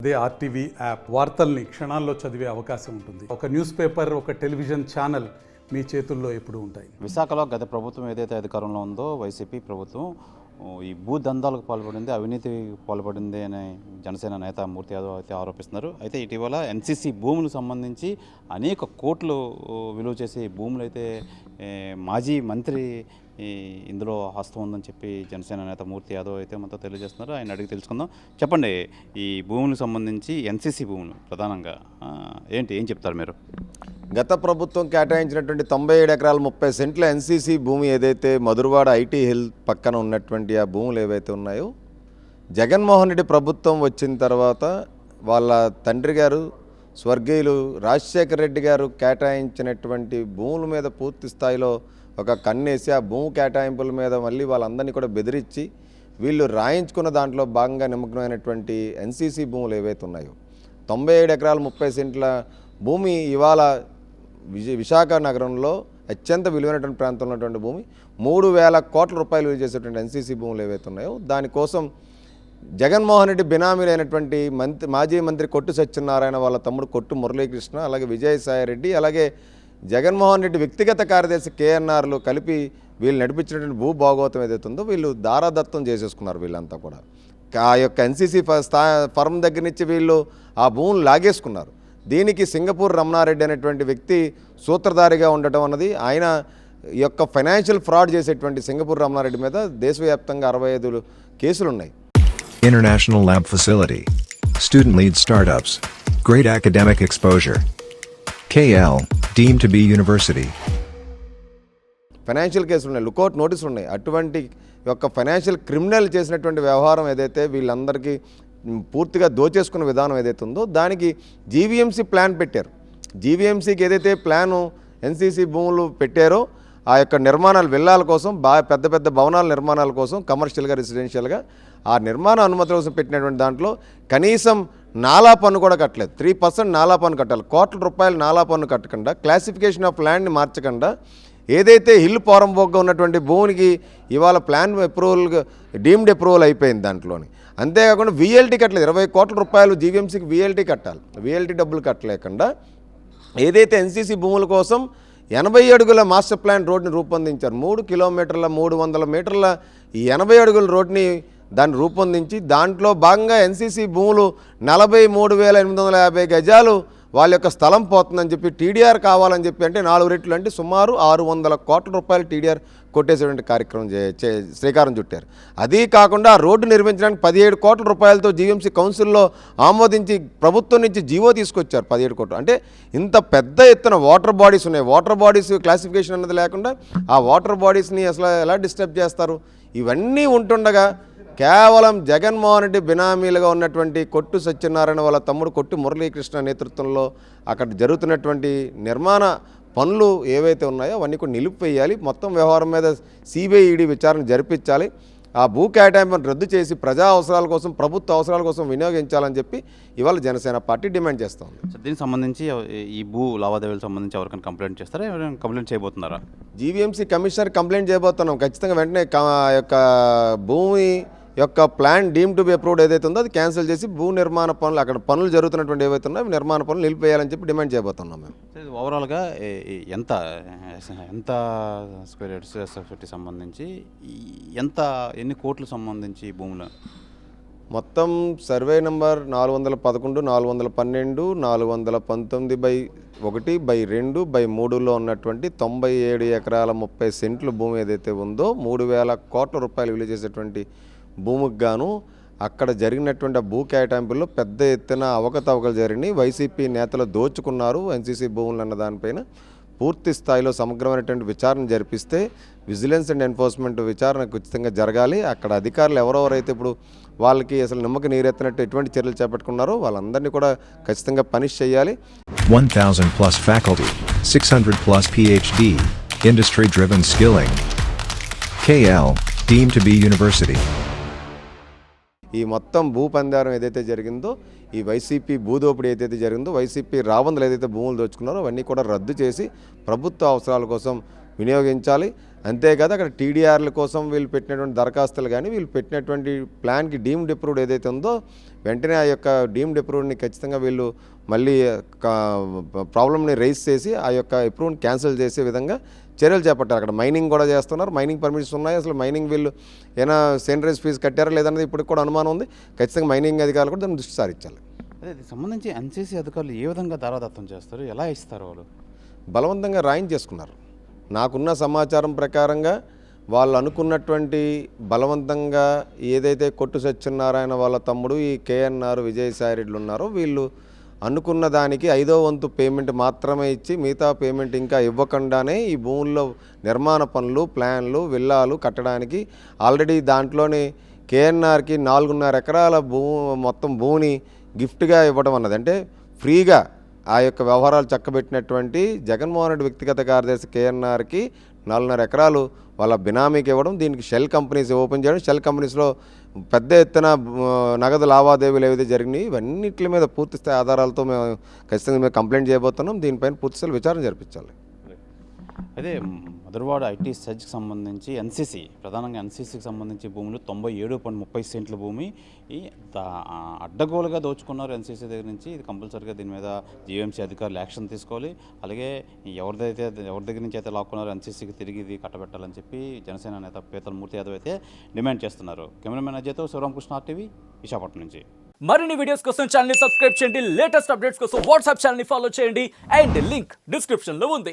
అదే RTV app వార్తల్ని క్షణాల్లో చదివే అవకాశం ఉంటుంది. ఒక న్యూస్ పేపర్, ఒక టెలివిజన్ ఛానల్ మీ చేతుల్లో ఎప్పుడూ ఉంటాయి. విశాఖలో గత ప్రభుత్వం ఏదైతే అధికారంలో ఉందో వైసీపీ ప్రభుత్వం ఈ భూదందాలకు పాల్పడింది, అవినీతికి పాల్పడింది అని జనసేన నేత మూర్తి యాదవ్ అయితే ఆరోపిస్తున్నారు. అయితే ఇటీవల ఎన్సీసీ భూములకు సంబంధించి అనేక కోట్లు విలువ చేసే భూములు అయితే మాజీ మంత్రి ఇందులో హస్తం ఉందని చెప్పి జనసేన నేత మూర్తి యాదవ్ అయితే మనతో తెలియజేస్తున్నారు. ఆయన అడిగి తెలుసుకుందాం. చెప్పండి, ఈ భూములకు సంబంధించి ఎన్సీసీ భూములు ప్రధానంగా ఏం చెప్తారు మీరు? గత ప్రభుత్వం కేటాయించినటువంటి 97 ఎకరాల 30 సెంట్ల ఎన్సీసీ భూమి ఏదైతే మధురవాడ ఐటీ హిల్ పక్కన ఉన్నటువంటి ఆ భూములు ఏవైతే ఉన్నాయో, జగన్మోహన్ రెడ్డి ప్రభుత్వం వచ్చిన తర్వాత వాళ్ళ తండ్రి గారు స్వర్గీయులు రాజశేఖర రెడ్డి గారు కేటాయించినటువంటి భూముల మీద పూర్తి స్థాయిలో ఒక కన్నేసి ఆ భూమి కేటాయింపుల మీద మళ్ళీ వాళ్ళందరినీ కూడా బెదిరించి వీళ్ళు రాయించుకున్న దాంట్లో భాగంగా నిమగ్నమైనటువంటి ఎన్సీసీ భూములు ఏవైతే ఉన్నాయో, 97 ఎకరాల 30 సెంట్ల భూమి ఇవాళ విశాఖ నగరంలో అత్యంత విలువైనటువంటి ప్రాంతంలో ఉన్నటువంటి భూమి 3,000 కోట్ల రూపాయలు విలువ చేసేటువంటి ఎన్సీసీ భూములు ఏవైతే ఉన్నాయో, దానికోసం జగన్మోహన్ రెడ్డి బినామీలైనటువంటి మాజీ మంత్రి కొట్టు సత్యనారాయణ వాళ్ళ తమ్ముడు కొట్టు మురళీకృష్ణ, అలాగే విజయసాయి రెడ్డి, అలాగే జగన్మోహన్ రెడ్డి వ్యక్తిగత కార్యదర్శి కేఎన్ఆర్లు కలిపి వీళ్ళు నడిపించినటువంటి భూ భాగోతం ఏదైతే ఉందో వీళ్ళు దారాదత్తం చేసేసుకున్నారు. వీళ్ళంతా కూడా ఆ యొక్క ఎన్సీసీ ఫర్మ్ దగ్గర నుంచి వీళ్ళు ఆ భూములు లాగేసుకున్నారు. దీనికి సింగపూర్ రమణారెడ్డి అనేటువంటి వ్యక్తి సూత్రధారిగా ఉండటం అన్నది, ఆయన యొక్క ఫైనాన్షియల్ ఫ్రాడ్ చేసేటువంటి సింగపూర్ రమణారెడ్డి మీద దేశవ్యాప్తంగా 65 కేసులు ఉన్నాయి. International Lab Facility, Student Lead Startups, Great Academic Exposure, KL, Deemed to be University. Financial కేసులు ఉన్నాయి, లుకౌట్ నోటీసులు ఉన్నాయి. అటువంటి యొక్క ఫైనాన్షియల్ క్రిమినల్ చేసినటువంటి వ్యవహారం ఏదైతే వీళ్ళందరికీ పూర్తిగా దోచేసుకున్న విధానం ఏదైతే ఉందో, దానికి జీవీఎంసీ ప్లాన్ పెట్టారు. జీవీఎంసీకి ఏదైతే ప్లాను ఎన్సీసీ భూములు పెట్టారో ఆ యొక్క నిర్మాణాలు విల్లాల కోసం, పెద్ద పెద్ద భవనాల నిర్మాణాల కోసం, కమర్షియల్గా రెసిడెన్షియల్గా ఆ నిర్మాణ అనుమతుల కోసం పెట్టినటువంటి దాంట్లో కనీసం నాలా పన్ను కూడా కట్టలేదు. 3% నాలా పన్ను కట్టాలి. కోట్ల రూపాయలు నాలా పన్ను కట్టకుండా, క్లాసిఫికేషన్ ఆఫ్ ల్యాండ్ని మార్చకుండా, ఏదైతే హిల్ పోరంబోగ్గా ఉన్నటువంటి భూమికి ఇవాళ ప్లాన్ అప్రూవల్ డీమ్డ్ అప్రూవల్ అయిపోయింది దాంట్లోని. అంతేకాకుండా వీఎల్టీ కట్టలేదు. 20 కోట్ల రూపాయలు జీవీఎంసీకి వీఎల్టీ కట్టాలి. వీఎల్టీ డబ్బులు కట్టలేకుండా ఏదైతే ఎన్సీసీ భూముల కోసం 80 అడుగుల మాస్టర్ ప్లాన్ రోడ్ని రూపొందించారు. 3 కిలోమీటర్ల 300 మీటర్ల ఈ 80 అడుగుల రోడ్ని దాన్ని రూపొందించి దాంట్లో భాగంగా ఎన్సీసీ భూములు 43,850 గజాలు వాళ్ళ యొక్క స్థలం పోతుందని చెప్పి టీడీఆర్ కావాలని చెప్పి, అంటే 4 రెట్లు అంటే సుమారు 600 కోట్ల రూపాయలు టీడీఆర్ కొట్టేసేటువంటి కార్యక్రమం శ్రీకారం చుట్టారు. అదీ కాకుండా రోడ్డు నిర్మించడానికి 17 కోట్ల రూపాయలతో జీవీఎంసీ కౌన్సిల్లో ఆమోదించి ప్రభుత్వం నుంచి జీవో తీసుకొచ్చారు. 17 కోట్లు అంటే ఇంత పెద్ద ఎత్తున వాటర్ బాడీస్ ఉన్నాయి. వాటర్ బాడీస్ క్లాసిఫికేషన్ అన్నది లేకుండా ఆ వాటర్ బాడీస్ని అసలు ఎలా డిస్టర్బ్ చేస్తారు? ఇవన్నీ ఉంటుండగా కేవలం జగన్మోహన్ రెడ్డి బినామీలుగా ఉన్నటువంటి కొట్టు సత్యనారాయణ వాళ్ళ తమ్ముడు కొట్టు మురళీకృష్ణ నేతృత్వంలో అక్కడ జరుగుతున్నటువంటి నిర్మాణ పనులు ఏవైతే ఉన్నాయో అవన్నీ కూడా నిలిపివేయాలి. మొత్తం వ్యవహారం మీద సిబిఐ ఈడీ విచారణ జరిపించాలి. ఆ భూ కేటాయింపును రద్దు చేసి ప్రజా అవసరాల కోసం, ప్రభుత్వ అవసరాల కోసం వినియోగించాలని చెప్పి ఇవాళ జనసేన పార్టీ డిమాండ్ చేస్తోంది. దీనికి సంబంధించి ఈ భూ లావాదేవీలకు సంబంధించి ఎవరికైనా కంప్లైంట్ చేస్తారా? ఎవరైనా కంప్లైంట్ చేయబోతున్నారా? జీవీఎంసీ కమిషనర్ కంప్లైంట్ చేయబోతున్నాం. ఖచ్చితంగా వెంటనే యొక్క భూమి యొక్క plan deem to be approved ఏదైతే ఉందో అది క్యాన్సిల్ చేసి భూ నిర్మాణ పనులు, అక్కడ పనులు జరుగుతున్నటువంటి ఏవైతే ఉన్నాయో నిర్మాణ పనులు నిలిపేయాలని చెప్పి డిమాండ్ చేయబోతున్నాం మేము. ఓవరాల్గా ఎంత స్క్వేర్ యార్డ్స్ సంబంధించి ఎన్ని కోట్లు సంబంధించి భూములు? మొత్తం సర్వే నెంబర్ 411, 412, 419/1/2/3లో ఉన్నటువంటి 97 ఎకరాల 30 సెంట్ల భూమి ఏదైతే ఉందో 3,000 కోట్ల రూపాయలు విలువ చేసేటువంటి భూమికి గాను అక్కడ జరిగినటువంటి భూ కేటాయింపుల్లో పెద్ద ఎత్తున అవకతవకలు జరిగినాయి. వైసీపీ నేతలు దోచుకున్నారు ఎన్సీసీ భూములు అన్న దానిపైన పూర్తి స్థాయిలో సమగ్రమైనటువంటి విచారణ జరిపిస్తే విజిలెన్స్ అండ్ ఎన్ఫోర్స్మెంట్ విచారణ ఖచ్చితంగా జరగాలి. అక్కడ అధికారులు ఎవరెవరైతే ఇప్పుడు వాళ్ళకి అసలు నిమ్మక నీరెత్తినట్టు ఎటువంటి చర్యలు చేపట్టుకున్నారో వాళ్ళందరినీ కూడా ఖచ్చితంగా పనిష్ చేయాలి. 1,000+ faculty, 600+ PhD, industry-driven skilling. KL, Deemed to be University. ఈ మొత్తం భూ పందారం ఏదైతే జరిగిందో, ఈ వైసీపీ భూదోపిడీ ఏదైతే జరిగిందో, వైసీపీ రాబందులు ఏదైతే భూములు దోచుకున్నారో అవన్నీ కూడా రద్దు చేసి ప్రభుత్వ అవసరాల కోసం వినియోగించాలి. అంతేకాదు అక్కడ టీడీఆర్ల కోసం వీళ్ళు పెట్టినటువంటి దరఖాస్తులు కానీ వీళ్ళు పెట్టినటువంటి ప్లాన్కి డీమ్డ్ అప్రూవ్డ్ ఏదైతే ఉందో వెంటనే ఆ యొక్క డీమ్డ్ అప్రూవ్డ్ని ఖచ్చితంగా వీళ్ళు మళ్ళీ ప్రాబ్లమ్ని రైజ్ చేసి ఆ యొక్క అప్రూవ్ని క్యాన్సిల్ చేసే విధంగా చర్యలు చేపట్టారు. అక్కడ మైనింగ్ కూడా చేస్తున్నారు, మైనింగ్ పర్మిట్స్ ఉన్నాయి. అసలు మైనింగ్ వీళ్ళు ఏమైనా సెంట్రైజ్ ఫీజు కట్టారా లేదన్నది ఇప్పటికి కూడా అనుమానం ఉంది. ఖచ్చితంగా మైనింగ్ అధికారులు కూడా దాన్ని దృష్టి సారించాలి. అదే దీనికి సంబంధించి ఎన్సీసీ అధికారులు ఏ విధంగా దారాదత్తం చేస్తారు, ఎలా ఇస్తారు వాళ్ళు? బలవంతంగా రాయించేసుకున్నారు. నాకున్న సమాచారం ప్రకారంగా వాళ్ళు అనుకున్నటువంటి బలవంతంగా ఏదైతే కొట్టు సత్యనారాయణ వాళ్ళ తమ్ముడు ఈ కేఎన్ఆర్ విజయసాయి రెడ్డిలు ఉన్నారో వీళ్ళు అనుకున్న దానికి 5వ వంతు పేమెంట్ మాత్రమే ఇచ్చి మిగతా పేమెంట్ ఇంకా ఇవ్వకుండానే ఈ భూముల్లో నిర్మాణ పనులు, ప్లాన్లు, విల్లాలు కట్టడానికి ఆల్రెడీ దాంట్లోనే కేఎన్ఆర్కి 4.5 ఎకరాల మొత్తం భూమిని గిఫ్ట్గా ఇవ్వడం అన్నది, అంటే ఫ్రీగా ఆ యొక్క వ్యవహారాలు చక్కబెట్టినటువంటి జగన్మోహన్ రెడ్డి వ్యక్తిగత కార్యదర్శి కేఎన్ఆర్కి 4.5 ఎకరాలు వాళ్ళ బినామీకి ఇవ్వడం, దీనికి షెల్ కంపెనీస్ ఓపెన్ చేయడం, షెల్ కంపెనీస్లో పెద్ద ఎత్తున నగదు లావాదేవీలు ఏవైతే జరిగినాయి ఇవన్నిటి మీద పూర్తిస్థాయి ఆధారాలతో మేము ఖచ్చితంగా మేము కంప్లైంట్ చేయబోతున్నాం. దీనిపైన పూర్తిస్థాయి విచారణ జరిపించాలి. అదే మధురవాడ ఐటీ సెజ్కి సంబంధించి ఎన్సీసీ, ప్రధానంగా ఎన్సీసీకి సంబంధించి భూములు 97.30 సెంట్ల భూమి అడ్డగోలుగా దోచుకున్నారు ఎన్సీసీ దగ్గర నుంచి. ఇది కంపల్సరీగా దీని మీద జీవీఎంసీ అధికారులు యాక్షన్ తీసుకోవాలి. అలాగే ఎవరి దగ్గర నుంచి అయితే లాక్కున్నారో ఎన్సీసీకి తిరిగి ఇది కట్టబెట్టాలని చెప్పి జనసేన నేత పీతల మూర్తి యాదవ్ అయితే డిమాండ్ చేస్తున్నారు. కెమెరామెన్ అజయ్తో శివరామకృష్ణ టీవీ, విశాఖపట్నం నుంచి. మరిన్ని వీడియోస్ కోసం ఛానల్ ని సబ్స్క్రైబ్ చేయండి, లేటెస్ట్ అప్డేట్స్ కోసం వాట్సాప్ ఛానల్ ని ఫాలో చేయండి అండ్ లింక్ డిస్క్రిప్షన్ లో ఉంది.